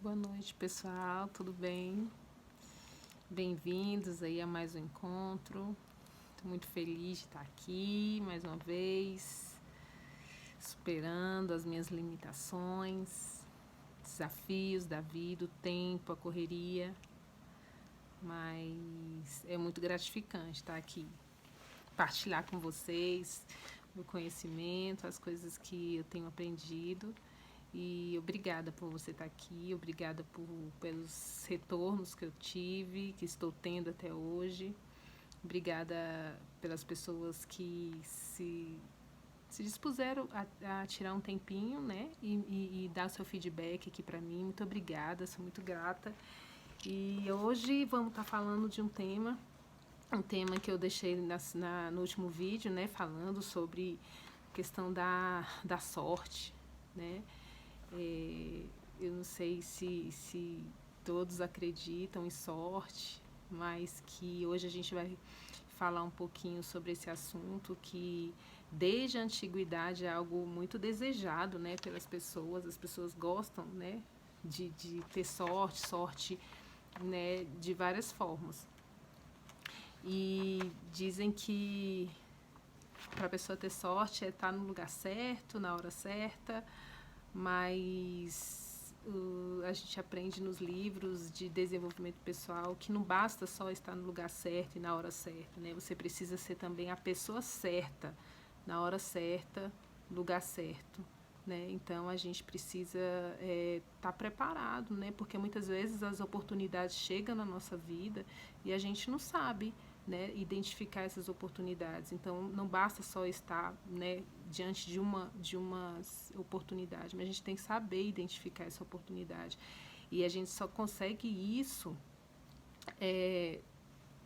Boa noite, pessoal, tudo bem? Bem-vindos aí a mais um encontro. Estou muito feliz de estar aqui mais uma vez, superando as minhas limitações, desafios da vida, o tempo, a correria, mas é muito gratificante estar aqui, partilhar com vocês o conhecimento, as coisas que eu tenho aprendido. E obrigada por você estar aqui, obrigada pelos retornos que eu tive, que estou tendo até hoje. Obrigada pelas pessoas que se dispuseram a tirar um tempinho, né? E dar seu feedback aqui para mim. Muito obrigada, sou muito grata. E hoje vamos estar falando de um tema que eu deixei no último vídeo, né? Falando sobre a questão da sorte, né? Eu não sei se todos acreditam em sorte, mas que hoje a gente vai falar um pouquinho sobre esse assunto que desde a antiguidade é algo muito desejado, né, pelas pessoas. As pessoas gostam, né, de ter sorte, né, de várias formas. E dizem que para a pessoa ter sorte é estar no lugar certo, na hora certa, mas a gente aprende nos livros de desenvolvimento pessoal que não basta só estar no lugar certo e na hora certa, né? Você precisa ser também a pessoa certa, na hora certa, lugar certo, né? Então a gente precisa estar preparado, né? Porque muitas vezes as oportunidades chegam na nossa vida e a gente não sabe, né, identificar essas oportunidades. Então não basta só estar, né, diante de uma oportunidade, mas a gente tem que saber identificar essa oportunidade. E a gente só consegue isso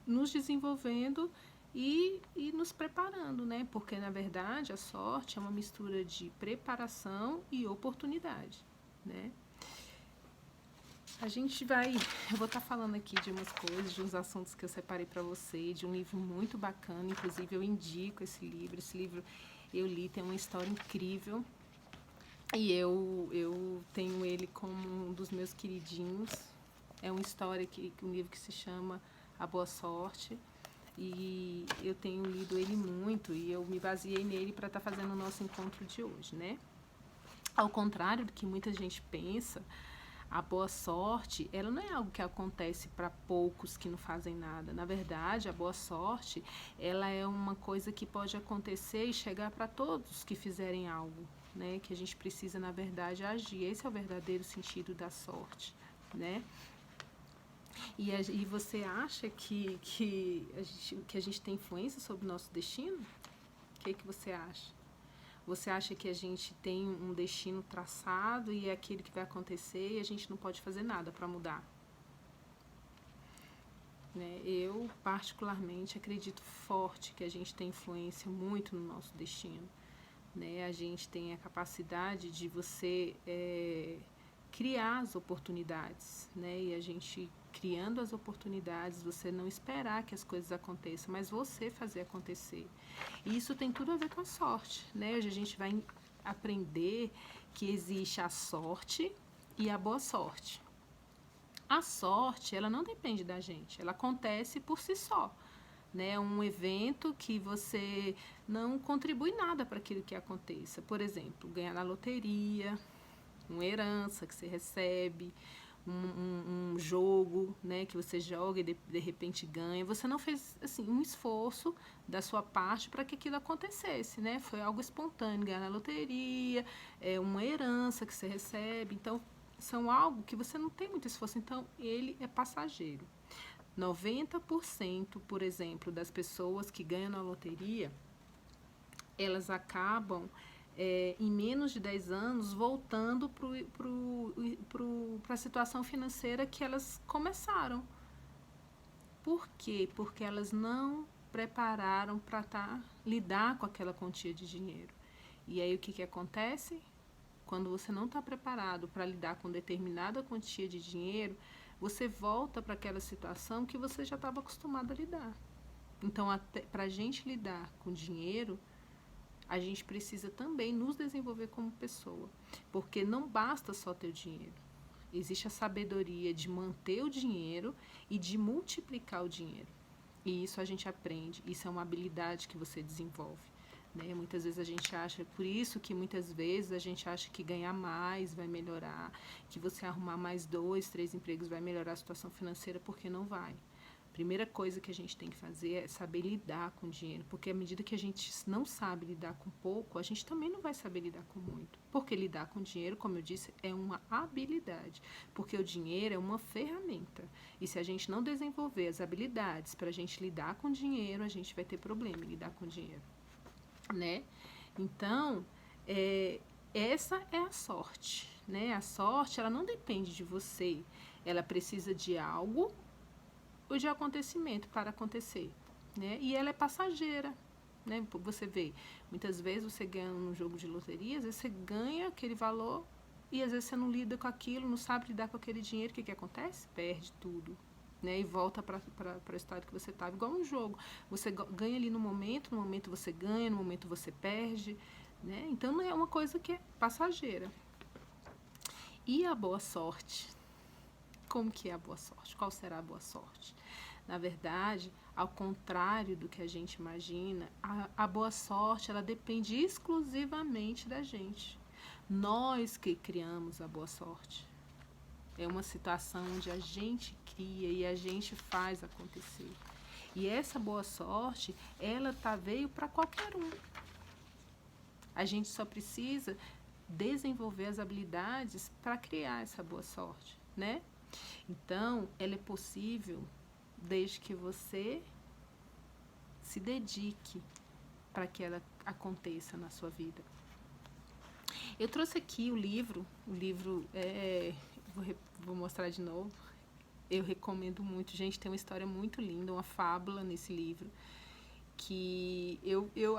nos desenvolvendo e nos preparando, né? Porque na verdade a sorte é uma mistura de preparação e oportunidade, né? Eu vou estar falando aqui de umas coisas, de uns assuntos que eu separei para você, de um livro muito bacana, inclusive eu indico esse livro. Esse livro eu li, tem uma história incrível e eu tenho ele como um dos meus queridinhos. É uma história um livro que se chama A Boa Sorte e eu tenho lido ele muito e eu me baseei nele para estar fazendo o nosso encontro de hoje, né? Ao contrário do que muita gente pensa, a boa sorte, ela não é algo que acontece para poucos que não fazem nada. Na verdade, a boa sorte, ela é uma coisa que pode acontecer e chegar para todos que fizerem algo, né? Que a gente precisa, na verdade, agir. Esse é o verdadeiro sentido da sorte, né? E você acha que a gente tem influência sobre o nosso destino? O que você acha? Você acha que a gente tem um destino traçado e é aquilo que vai acontecer e a gente não pode fazer nada para mudar? Né? Eu, particularmente, acredito forte que a gente tem influência muito no nosso destino. Né? A gente tem a capacidade de você criar as oportunidades, né? E a gente criando as oportunidades, você não esperar que as coisas aconteçam, mas você fazer acontecer. E isso tem tudo a ver com a sorte, né? Hoje a gente vai aprender que existe a sorte e a boa sorte. A sorte, ela não depende da gente, ela acontece por si só. Né, um evento que você não contribui nada para aquilo que aconteça. Por exemplo, ganhar na loteria, uma herança que você recebe, um jogo, né, que você joga e de repente ganha. Você não fez assim um esforço da sua parte para que aquilo acontecesse, né? Foi algo espontâneo, ganhar na loteria, uma herança que você recebe. Então, são algo que você não tem muito esforço. Então, ele é passageiro. 90%, por exemplo, das pessoas que ganham na loteria, elas acabam em menos de 10 anos voltando para a situação financeira que elas começaram. Por quê? Porque elas não prepararam para lidar com aquela quantia de dinheiro. E aí o que acontece? Quando você não está preparado para lidar com determinada quantia de dinheiro, você volta para aquela situação que você já estava acostumado a lidar. Então, para a gente lidar com dinheiro, a gente precisa também nos desenvolver como pessoa. Porque não basta só ter o dinheiro. Existe a sabedoria de manter o dinheiro e de multiplicar o dinheiro. E isso a gente aprende, isso é uma habilidade que você desenvolve. Né? Muitas vezes a gente acha, por isso que muitas vezes a gente acha que ganhar mais vai melhorar, que você arrumar mais 2, 3 empregos vai melhorar a situação financeira, porque não vai. A primeira coisa que a gente tem que fazer é saber lidar com o dinheiro, porque à medida que a gente não sabe lidar com pouco, a gente também não vai saber lidar com muito. Porque lidar com dinheiro, como eu disse, é uma habilidade, porque o dinheiro é uma ferramenta. E se a gente não desenvolver as habilidades para a gente lidar com dinheiro, a gente vai ter problema em lidar com dinheiro. Né? Então, essa é a sorte, né? A sorte, ela não depende de você, ela precisa de algo ou de acontecimento para acontecer, né? E ela é passageira, né? Você vê, muitas vezes você ganha num jogo de loteria, às vezes você ganha aquele valor e às vezes você não lida com aquilo, não sabe lidar com aquele dinheiro, o que acontece? Perde tudo. Né, e volta para a história que você estava, igual um jogo. Você ganha ali no momento você ganha, no momento você perde. Né? Então, não é uma coisa que é passageira. E a boa sorte? Como que é a boa sorte? Qual será a boa sorte? Na verdade, ao contrário do que a gente imagina, a boa sorte ela depende exclusivamente da gente. Nós que criamos a boa sorte. É uma situação onde a gente cria e a gente faz acontecer. E essa boa sorte, ela veio para qualquer um. A gente só precisa desenvolver as habilidades para criar essa boa sorte, né? Então, ela é possível desde que você se dedique para que ela aconteça na sua vida. Eu trouxe aqui o livro vou mostrar de novo. Eu recomendo muito, gente, tem uma história muito linda, uma fábula nesse livro, que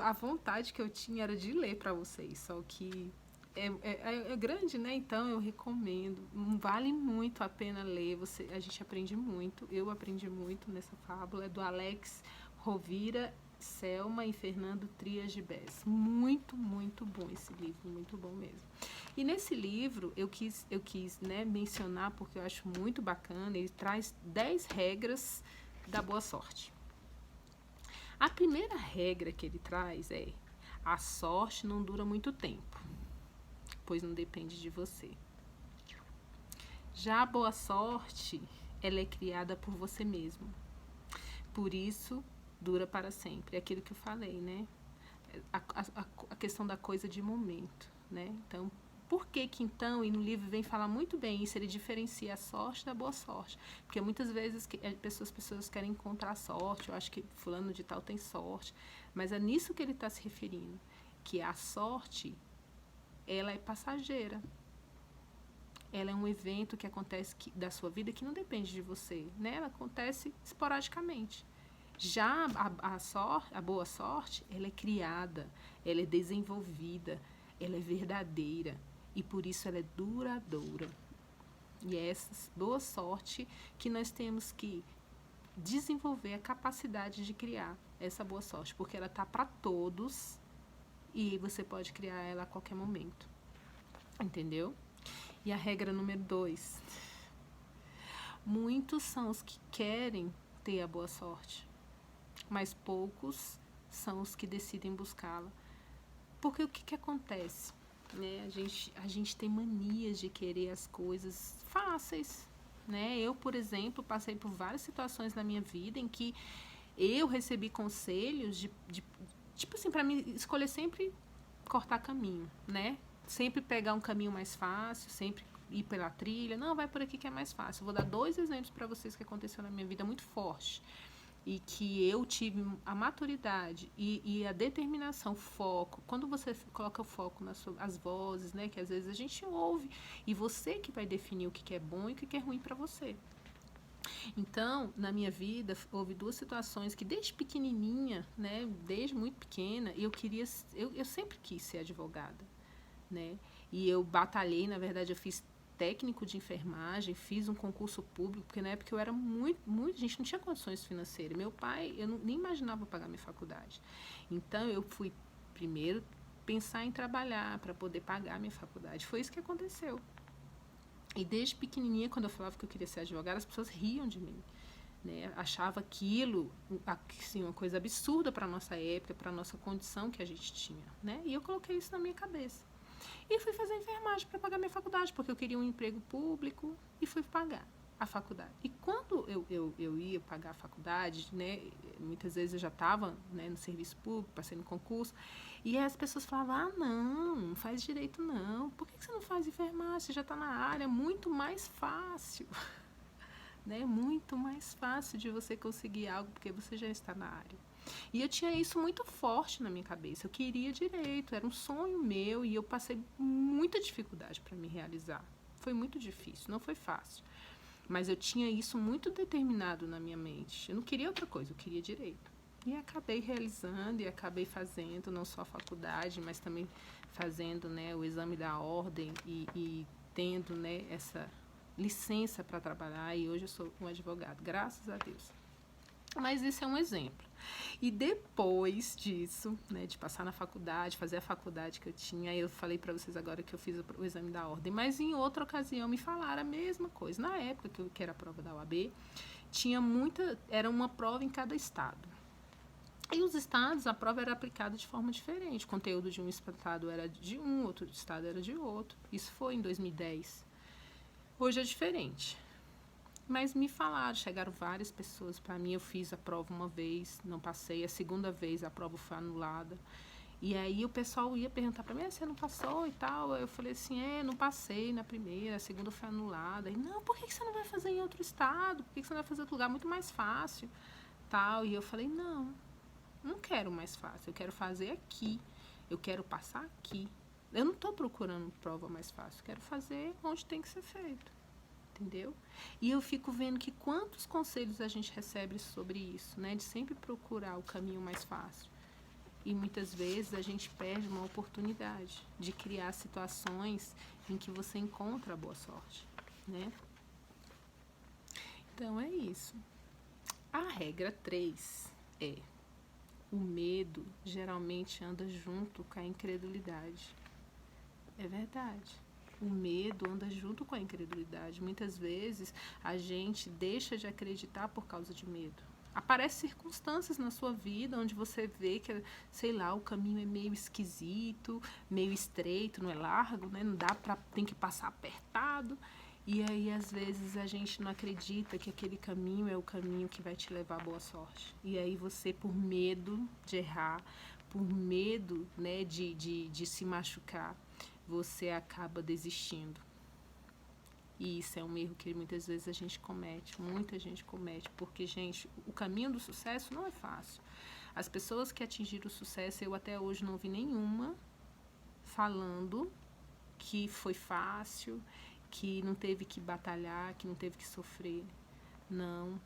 a vontade que eu tinha era de ler para vocês, só que é grande, né? Então eu recomendo, vale muito a pena ler, a gente aprende muito, eu aprendi muito nessa fábula, é do Alex Rovira, Selma e Fernando Trias de Bess. Muito, muito bom esse livro, muito bom mesmo. E nesse livro eu quis né, mencionar, porque eu acho muito bacana, ele traz 10 regras da boa sorte. A primeira regra que ele traz é: a sorte não dura muito tempo, pois não depende de você. Já a boa sorte, ela é criada por você mesmo. Por isso, dura para sempre. É aquilo que eu falei, né? A questão da coisa de momento, né? Então, por que então, e no livro vem falar muito bem isso, ele diferencia a sorte da boa sorte. Porque muitas vezes pessoas querem encontrar sorte, eu acho que fulano de tal tem sorte, mas é nisso que ele está se referindo, que a sorte, ela é passageira. Ela é um evento que acontece da sua vida que não depende de você, né? Ela acontece esporadicamente. Já a boa sorte, ela é criada, ela é desenvolvida, ela é verdadeira e por isso ela é duradoura. E é essa boa sorte que nós temos que desenvolver a capacidade de criar essa boa sorte, porque ela está para todos e você pode criar ela a qualquer momento. Entendeu? E a regra número 2. Muitos são os que querem ter a boa sorte, mas poucos são os que decidem buscá-la. Porque o que acontece? Né? A gente tem manias de querer as coisas fáceis. Né? Eu, por exemplo, passei por várias situações na minha vida em que eu recebi conselhos tipo assim, para mim escolher sempre cortar caminho, né? Sempre pegar um caminho mais fácil, sempre ir pela trilha. Não, vai por aqui que é mais fácil. Eu vou dar 2 exemplos para vocês que aconteceu na minha vida muito forte. E que eu tive a maturidade e a determinação, foco. Quando você coloca o foco as vozes, né? Que às vezes a gente ouve. E você que vai definir o que é bom e o que é ruim para você. Então, na minha vida, houve 2 situações que desde pequenininha, né? Desde muito pequena, eu sempre quis ser advogada. Né? E eu batalhei, na verdade, eu fiz técnico de enfermagem, fiz um concurso público, porque na época eu era a gente não tinha condições financeiras. Meu pai, eu nem imaginava pagar minha faculdade. Então, eu fui primeiro pensar em trabalhar para poder pagar minha faculdade. Foi isso que aconteceu. E desde pequenininha, quando eu falava que eu queria ser advogada, as pessoas riam de mim. Né? Achava aquilo assim, uma coisa absurda para a nossa época, para a nossa condição que a gente tinha. Né? E eu coloquei isso na minha cabeça. E fui fazer enfermagem para pagar minha faculdade, porque eu queria um emprego público e fui pagar a faculdade. E quando eu ia pagar a faculdade, né, muitas vezes eu já estava, né, no serviço público, passei no concurso, e as pessoas falavam, não faz direito não, por que você não faz enfermagem? Você já está na área, é muito mais fácil. Né? Muito mais fácil de você conseguir algo, porque você já está na área. E eu tinha isso muito forte na minha cabeça. Eu queria direito, era um sonho meu e eu passei muita dificuldade para me realizar. Foi muito difícil, não foi fácil. Mas eu tinha isso muito determinado na minha mente. Eu não queria outra coisa, eu queria direito. E acabei realizando e acabei fazendo não só a faculdade, mas também fazendo, né, o exame da ordem e tendo, né, essa licença para trabalhar. E hoje eu sou um advogado, graças a Deus. Mas esse é um exemplo. E depois disso, né, de passar na faculdade, fazer a faculdade que eu tinha, eu falei para vocês agora que eu fiz o exame da ordem, mas em outra ocasião me falaram a mesma coisa. Na época que era a prova da OAB, era uma prova em cada estado. E os estados, a prova era aplicada de forma diferente. O conteúdo de um estado era de um, outro estado era de outro. Isso foi em 2010. Hoje é diferente. Mas me falaram, chegaram várias pessoas para mim. Eu fiz a prova uma vez, não passei. A segunda vez a prova foi anulada. E aí o pessoal ia perguntar para mim, você não passou e tal? Eu falei assim, não passei na primeira, a segunda foi anulada. E não, por que você não vai fazer em outro estado? Por que você não vai fazer em outro lugar? Muito mais fácil. Tal. E eu falei, não quero mais fácil, eu quero fazer aqui. Eu quero passar aqui. Eu não estou procurando prova mais fácil, eu quero fazer onde tem que ser feito. Entendeu? E eu fico vendo que quantos conselhos a gente recebe sobre isso, né? De sempre procurar o caminho mais fácil. E muitas vezes a gente perde uma oportunidade de criar situações em que você encontra a boa sorte, né? Então é isso. A regra 3 é: o medo geralmente anda junto com a incredulidade. É verdade. O medo anda junto com a incredulidade. Muitas vezes a gente deixa de acreditar por causa de medo. Aparecem circunstâncias na sua vida onde você vê que, sei lá, o caminho é meio esquisito, meio estreito, não é largo, né? Não dá para, tem que passar apertado. E aí, às vezes, a gente não acredita que aquele caminho é o caminho que vai te levar à boa sorte. E aí você, por medo de errar, por medo, né, de se machucar, você acaba desistindo. E isso é um erro que muitas vezes a gente comete, muita gente comete, porque, gente, o caminho do sucesso não é fácil. As pessoas que atingiram o sucesso, eu até hoje não vi nenhuma falando que foi fácil, que não teve que batalhar, que não teve que sofrer. Não.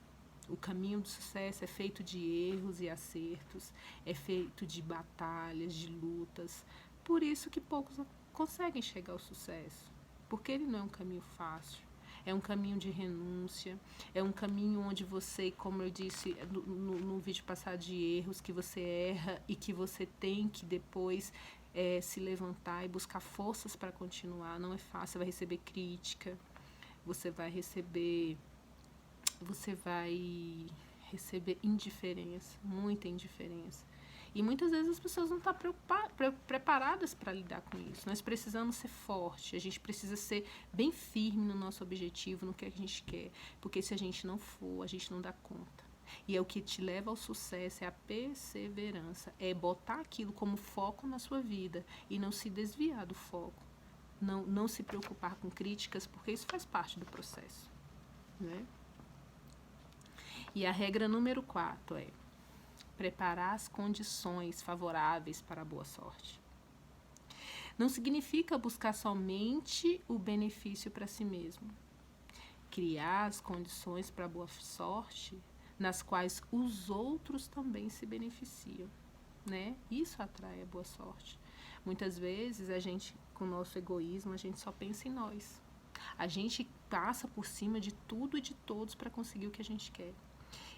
O caminho do sucesso é feito de erros e acertos, é feito de batalhas, de lutas. Por isso que poucos conseguem chegar ao sucesso, porque ele não é um caminho fácil, é um caminho de renúncia, é um caminho onde você, como eu disse no vídeo passado de erros, que você erra e que você tem que depois se levantar e buscar forças para continuar. Não é fácil, você vai receber crítica, você vai receber indiferença, muita indiferença. E muitas vezes as pessoas não estão preparadas para lidar com isso. Nós precisamos ser fortes, a gente precisa ser bem firme no nosso objetivo, no que a gente quer. Porque se a gente não for, a gente não dá conta. E é o que te leva ao sucesso, é a perseverança, é botar aquilo como foco na sua vida e não se desviar do foco. Não se preocupar com críticas, porque isso faz parte do processo, né? E a regra número 4 é preparar as condições favoráveis para a boa sorte. Não significa buscar somente o benefício para si mesmo. Criar as condições para a boa sorte nas quais os outros também se beneficiam, né? Isso atrai a boa sorte. Muitas vezes a gente, com o nosso egoísmo, a gente só pensa em nós. A gente passa por cima de tudo e de todos para conseguir o que a gente quer.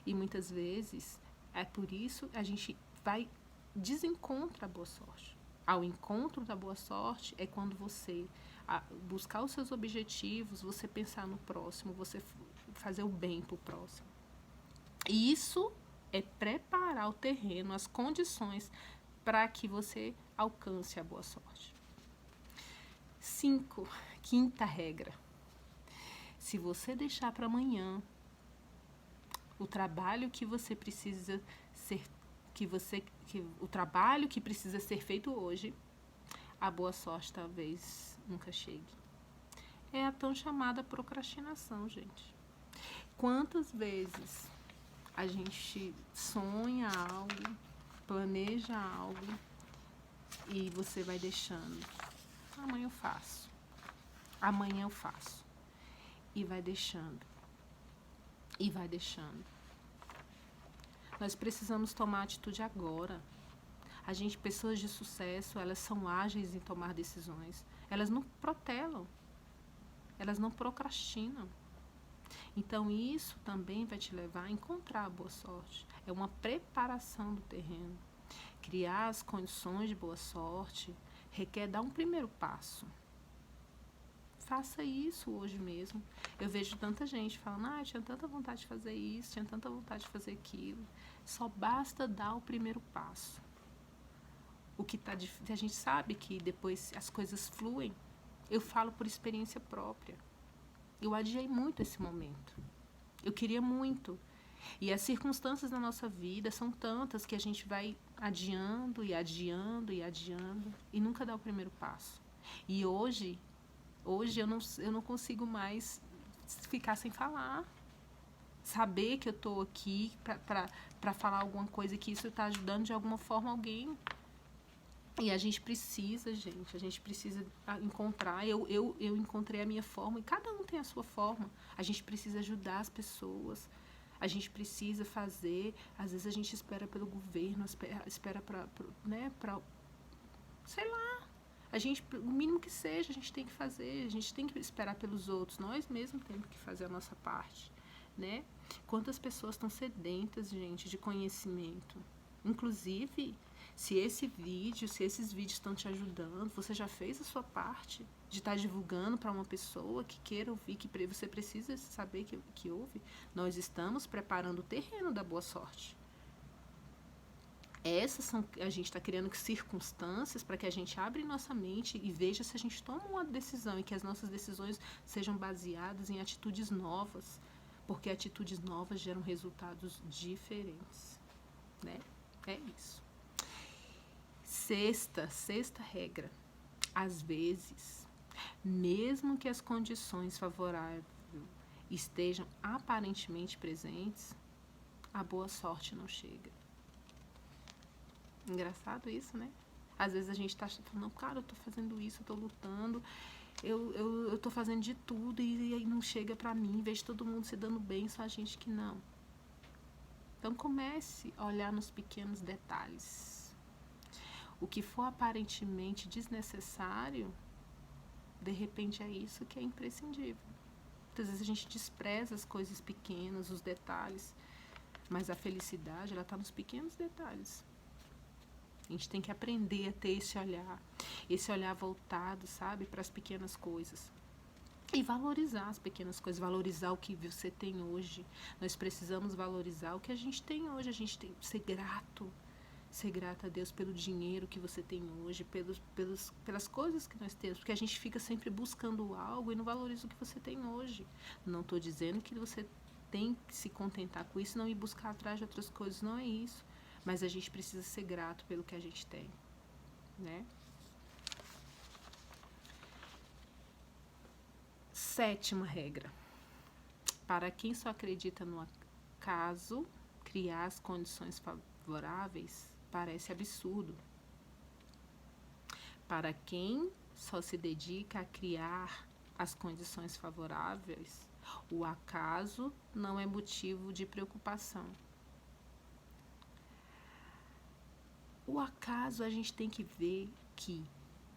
E muitas vezes, é por isso a gente vai desencontra a boa sorte. Ao encontro da boa sorte é quando você buscar os seus objetivos, você pensar no próximo, você fazer o bem para o próximo. E isso é preparar o terreno, as condições para que você alcance a boa sorte. 5, quinta regra. Se você deixar para amanhã o trabalho que você precisa ser, o trabalho que precisa ser feito hoje, a boa sorte talvez nunca chegue. É a tão chamada procrastinação, gente. Quantas vezes a gente sonha algo, planeja algo e você vai deixando. Amanhã eu faço. Amanhã eu faço. E vai deixando. E vai deixando. Nós precisamos tomar atitude agora. Pessoas de sucesso, elas são ágeis em tomar decisões. Elas não protelam. Elas não procrastinam. Então, isso também vai te levar a encontrar a boa sorte. É uma preparação do terreno. Criar as condições de boa sorte requer dar um primeiro passo. Faça isso hoje mesmo. Eu vejo tanta gente falando, eu tinha tanta vontade de fazer isso, tinha tanta vontade de fazer aquilo. Só basta dar o primeiro passo. A gente sabe que depois as coisas fluem. Eu falo por experiência própria. Eu adiei muito esse momento. Eu queria muito. E as circunstâncias da nossa vida são tantas que a gente vai adiando e adiando e adiando e nunca dá o primeiro passo. E hoje eu não consigo mais ficar sem falar. Saber que eu estou aqui para falar alguma coisa, que isso está ajudando de alguma forma alguém. E a gente precisa encontrar. Eu encontrei a minha forma e cada um tem a sua forma. A gente precisa ajudar as pessoas. A gente precisa fazer. Às vezes a gente espera pelo governo, espera para sei lá. O mínimo que seja, a gente tem que fazer. A gente tem que esperar pelos outros. Nós mesmos temos que fazer a nossa parte, né? Quantas pessoas estão sedentas, gente, de conhecimento. Inclusive, se esses vídeos estão te ajudando, você já fez a sua parte de estar divulgando para uma pessoa que queira ouvir, que você precisa saber que ouve. Nós estamos preparando o terreno da boa sorte. A gente está criando circunstâncias para que a gente abra nossa mente e veja se a gente toma uma decisão e que as nossas decisões sejam baseadas em atitudes novas, porque atitudes novas geram resultados diferentes, né? É isso. Sexta regra. Às vezes, mesmo que as condições favoráveis estejam aparentemente presentes, a boa sorte não chega. Engraçado isso, né? Às vezes a gente tá falando, cara, eu tô fazendo isso, eu tô lutando, eu tô fazendo de tudo e aí não chega pra mim, vejo todo mundo se dando bem, só a gente que não. Então comece a olhar nos pequenos detalhes. O que for aparentemente desnecessário, de repente é isso que é imprescindível. Muitas vezes a gente despreza as coisas pequenas, os detalhes, mas a felicidade, ela tá nos pequenos detalhes. A gente tem que aprender a ter esse olhar voltado, sabe, para as pequenas coisas. E valorizar as pequenas coisas, valorizar o que você tem hoje. Nós precisamos valorizar o que a gente tem hoje. A gente tem que ser grato a Deus pelo dinheiro que você tem hoje, pelas coisas que nós temos. Porque a gente fica sempre buscando algo e não valoriza o que você tem hoje. Não estou dizendo que você tem que se contentar com isso, não ir buscar atrás de outras coisas, não é isso. Mas a gente precisa ser grato pelo que a gente tem, né? 7ª regra. Para quem só acredita no acaso, criar as condições favoráveis parece absurdo. Para quem só se dedica a criar as condições favoráveis, o acaso não é motivo de preocupação. O acaso a gente tem que ver que,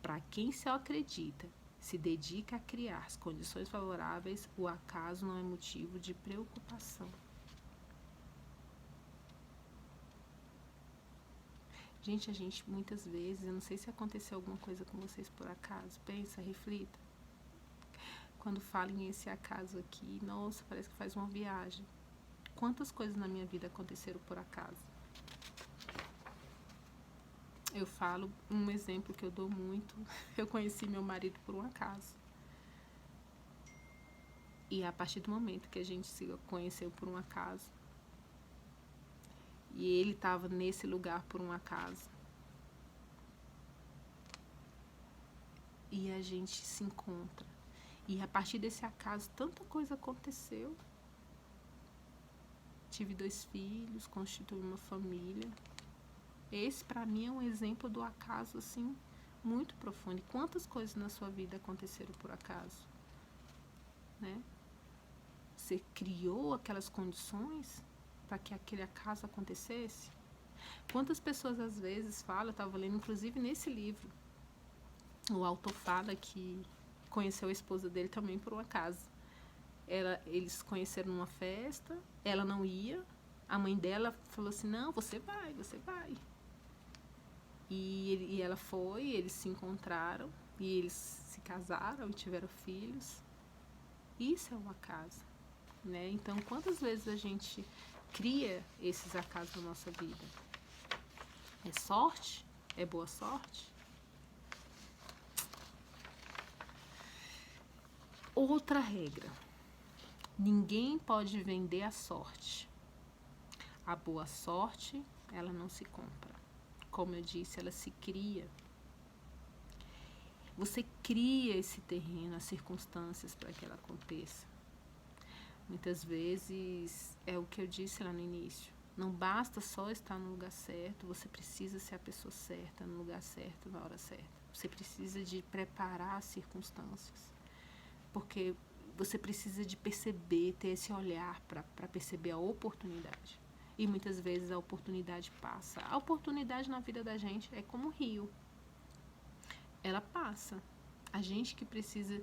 para quem só acredita, se dedica a criar as condições favoráveis, o acaso não é motivo de preocupação. Gente, muitas vezes, eu não sei se aconteceu alguma coisa com vocês por acaso, pensa, reflita. quando falo em esse acaso aqui, nossa, parece que faz uma viagem. Quantas coisas na minha vida aconteceram por acaso? Eu falo, um exemplo que eu dou muito, eu conheci meu marido por um acaso. E a partir do momento que a gente se conheceu por um acaso, e ele estava nesse lugar por um acaso, e a gente se encontra. E a partir desse acaso, tanta coisa aconteceu. Tive 2 filhos, constituí uma família. Esse, para mim, é um exemplo do acaso, assim, muito profundo. E quantas coisas na sua vida aconteceram por acaso? Né? Você criou aquelas condições para que aquele acaso acontecesse? Quantas pessoas, às vezes, falam, eu estava lendo, inclusive, nesse livro, o autor fala que conheceu a esposa dele também por um acaso. Eles conheceram numa festa, ela não ia, a mãe dela falou assim, não, você vai, você vai. E ela foi, eles se encontraram, e eles se casaram e tiveram filhos. Isso é um acaso, né? Então, quantas vezes a gente cria esses acasos na nossa vida? É sorte? É boa sorte? Outra regra. Ninguém pode vender a sorte. A boa sorte, ela não se compra. Como eu disse, ela se cria. Você cria esse terreno, as circunstâncias para que ela aconteça. Muitas vezes, é o que eu disse lá no início, não basta só estar no lugar certo, você precisa ser a pessoa certa, no lugar certo, na hora certa. Você precisa de preparar as circunstâncias. Porque você precisa de perceber, ter esse olhar para perceber a oportunidade. E muitas vezes a oportunidade passa. A oportunidade na vida da gente é como um rio. Ela passa. A gente que precisa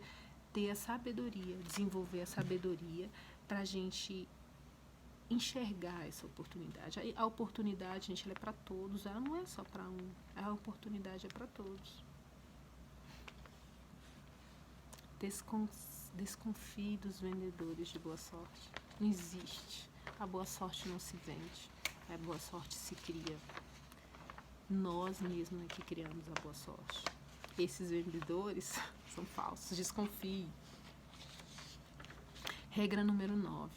ter a sabedoria, desenvolver a sabedoria para a gente enxergar essa oportunidade. A oportunidade, gente, ela é para todos, ela não é só para um. A oportunidade é para todos. Desconfie dos vendedores de boa sorte. Não existe. A boa sorte não se vende. A boa sorte se cria. Nós mesmos é que criamos a boa sorte. Esses vendedores são falsos. Desconfie. Regra número 9.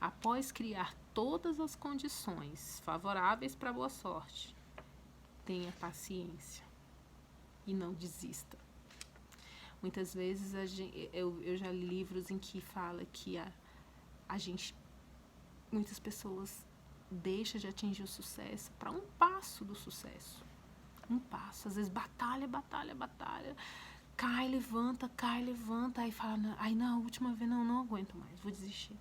Após criar todas as condições favoráveis para a boa sorte, tenha paciência e não desista. Muitas vezes eu já li livros em que fala que a gente, muitas pessoas deixam de atingir o sucesso para um passo do sucesso. Um passo. Às vezes batalha, cai, levanta, aí fala, aí na última vez não aguento mais, vou desistir.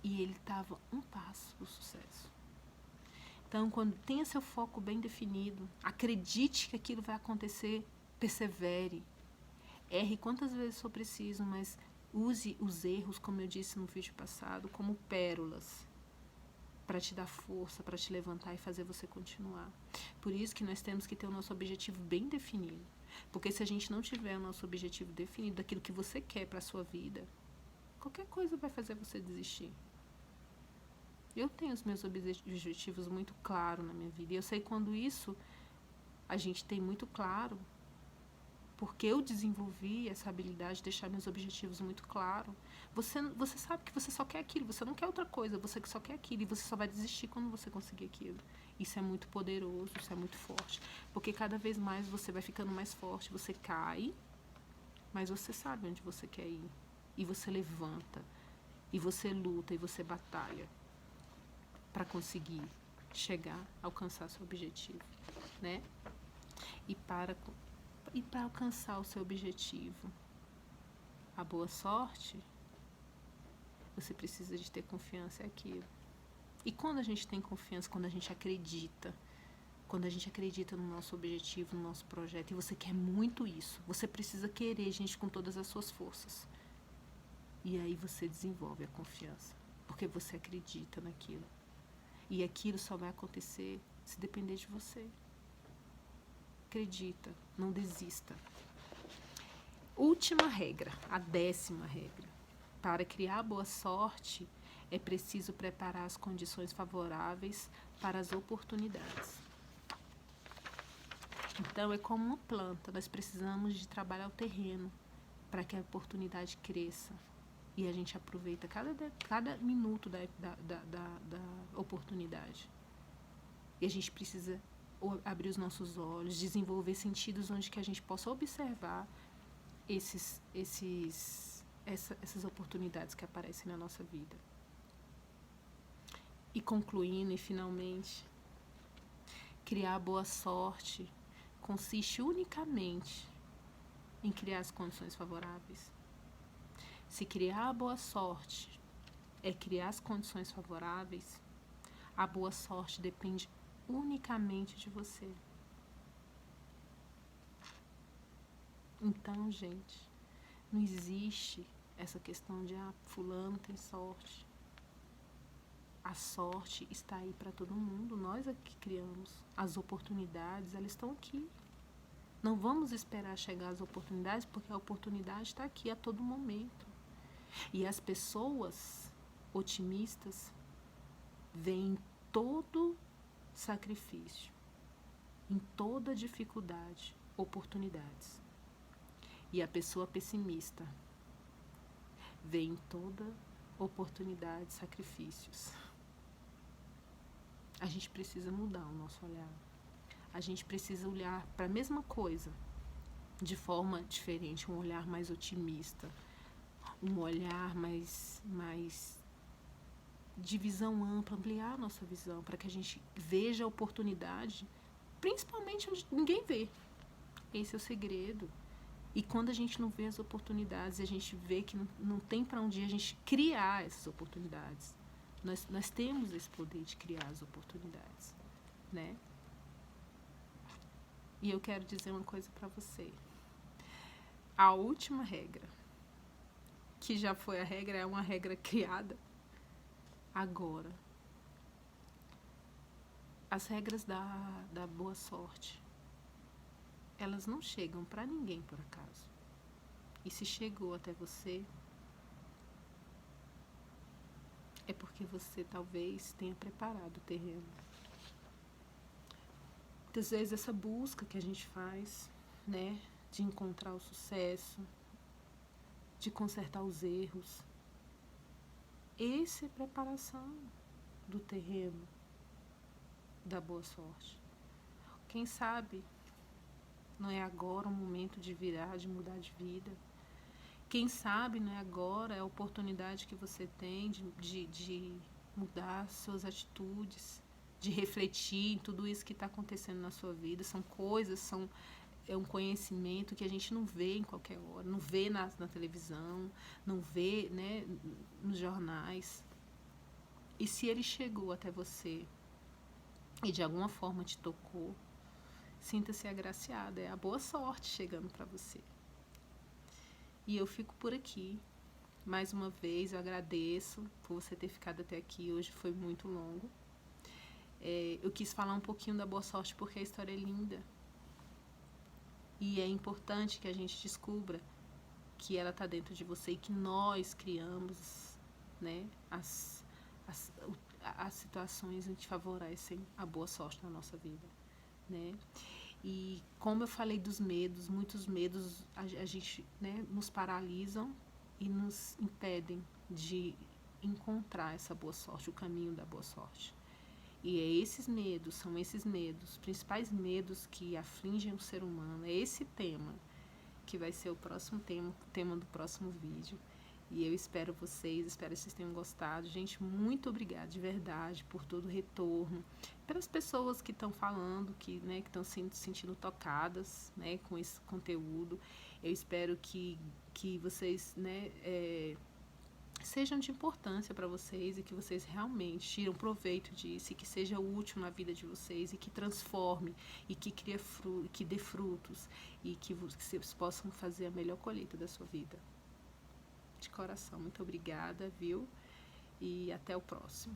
E ele estava um passo do sucesso. Então, quando tenha seu foco bem definido, acredite que aquilo vai acontecer, persevere. Erre quantas vezes for preciso, mas use os erros, como eu disse no vídeo passado, como pérolas para te dar força, para te levantar e fazer você continuar. Por isso que nós temos que ter o nosso objetivo bem definido. Porque se a gente não tiver o nosso objetivo definido, daquilo que você quer para a sua vida, qualquer coisa vai fazer você desistir. Eu tenho os meus objetivos muito claros na minha vida. E eu sei quando isso a gente tem muito claro, porque eu desenvolvi essa habilidade de deixar meus objetivos muito claros. Você sabe que você só quer aquilo, você não quer outra coisa, você só quer aquilo e você só vai desistir quando você conseguir aquilo. Isso é muito poderoso, isso é muito forte, porque cada vez mais você vai ficando mais forte, você cai, mas você sabe onde você quer ir. E você levanta, e você luta, e você batalha para conseguir chegar, alcançar seu objetivo, né? E para alcançar o seu objetivo, a boa sorte, você precisa de ter confiança naquilo. E quando a gente tem confiança, quando a gente acredita no nosso objetivo, no nosso projeto, e você quer muito isso, você precisa querer, gente, com todas as suas forças. E aí você desenvolve a confiança, porque você acredita naquilo. E aquilo só vai acontecer se depender de você. Acredita, não desista. Última regra, a 10ª regra. Para criar boa sorte, é preciso preparar as condições favoráveis para as oportunidades. Então, é como uma planta, nós precisamos de trabalhar o terreno para que a oportunidade cresça. E a gente aproveita cada minuto da oportunidade. E a gente precisa abrir os nossos olhos, desenvolver sentidos onde que a gente possa observar essas oportunidades que aparecem na nossa vida. E concluindo, e finalmente, criar boa sorte consiste unicamente em criar as condições favoráveis. Se criar a boa sorte é criar as condições favoráveis, a boa sorte depende unicamente de você. Então, gente, não existe essa questão de fulano tem sorte. A sorte está aí para todo mundo, nós aqui criamos. As oportunidades, elas estão aqui. Não vamos esperar chegar as oportunidades, porque a oportunidade está aqui a todo momento. E as pessoas otimistas veem todo sacrifício, em toda dificuldade, oportunidades. E a pessoa pessimista vê em toda oportunidade sacrifícios. A gente precisa mudar o nosso olhar. A gente precisa olhar para a mesma coisa de forma diferente, um olhar mais otimista, um olhar mais de visão ampla, ampliar a nossa visão, para que a gente veja a oportunidade, principalmente onde ninguém vê. Esse é o segredo. E quando a gente não vê as oportunidades, a gente vê que não tem para onde a gente criar essas oportunidades. Nós temos esse poder de criar as oportunidades, né? E eu quero dizer uma coisa para você. A última regra, que já foi a regra, é uma regra criada agora. As regras da boa sorte, elas não chegam para ninguém por acaso. E se chegou até você, é porque você talvez tenha preparado o terreno. Muitas vezes essa busca que a gente faz, né, de encontrar o sucesso, de consertar os erros, essa é a preparação do terreno da boa sorte. Quem sabe não é agora o momento de virar, de mudar de vida. Quem sabe não é agora a oportunidade que você tem de mudar suas atitudes, de refletir em tudo isso que está acontecendo na sua vida. São coisas, é um conhecimento que a gente não vê em qualquer hora, não vê na televisão, não vê, né, nos jornais. E se ele chegou até você e de alguma forma te tocou, sinta-se agraciada, é a boa sorte chegando para você. E eu fico por aqui. Mais uma vez, eu agradeço por você ter ficado até aqui. Hoje foi muito longo. Eu quis falar um pouquinho da boa sorte porque a história é linda. E é importante que a gente descubra que ela está dentro de você e que nós criamos, né, as situações que favorecem a boa sorte na nossa vida, né? E como eu falei dos medos, muitos medos a gente, né, nos paralisam e nos impedem de encontrar essa boa sorte, o caminho da boa sorte. E são esses medos, os principais medos que afligem o ser humano. É esse tema que vai ser o próximo tema do próximo vídeo. E eu espero que vocês tenham gostado. Gente, muito obrigada de verdade por todo o retorno. Pelas pessoas que estão falando, que estão se sentindo tocadas, né, com esse conteúdo. Eu espero que vocês, né, sejam de importância para vocês e que vocês realmente tiram proveito disso e que seja útil na vida de vocês e que transforme e que que dê frutos e que vocês possam fazer a melhor colheita da sua vida. De coração, muito obrigada, viu? E até o próximo.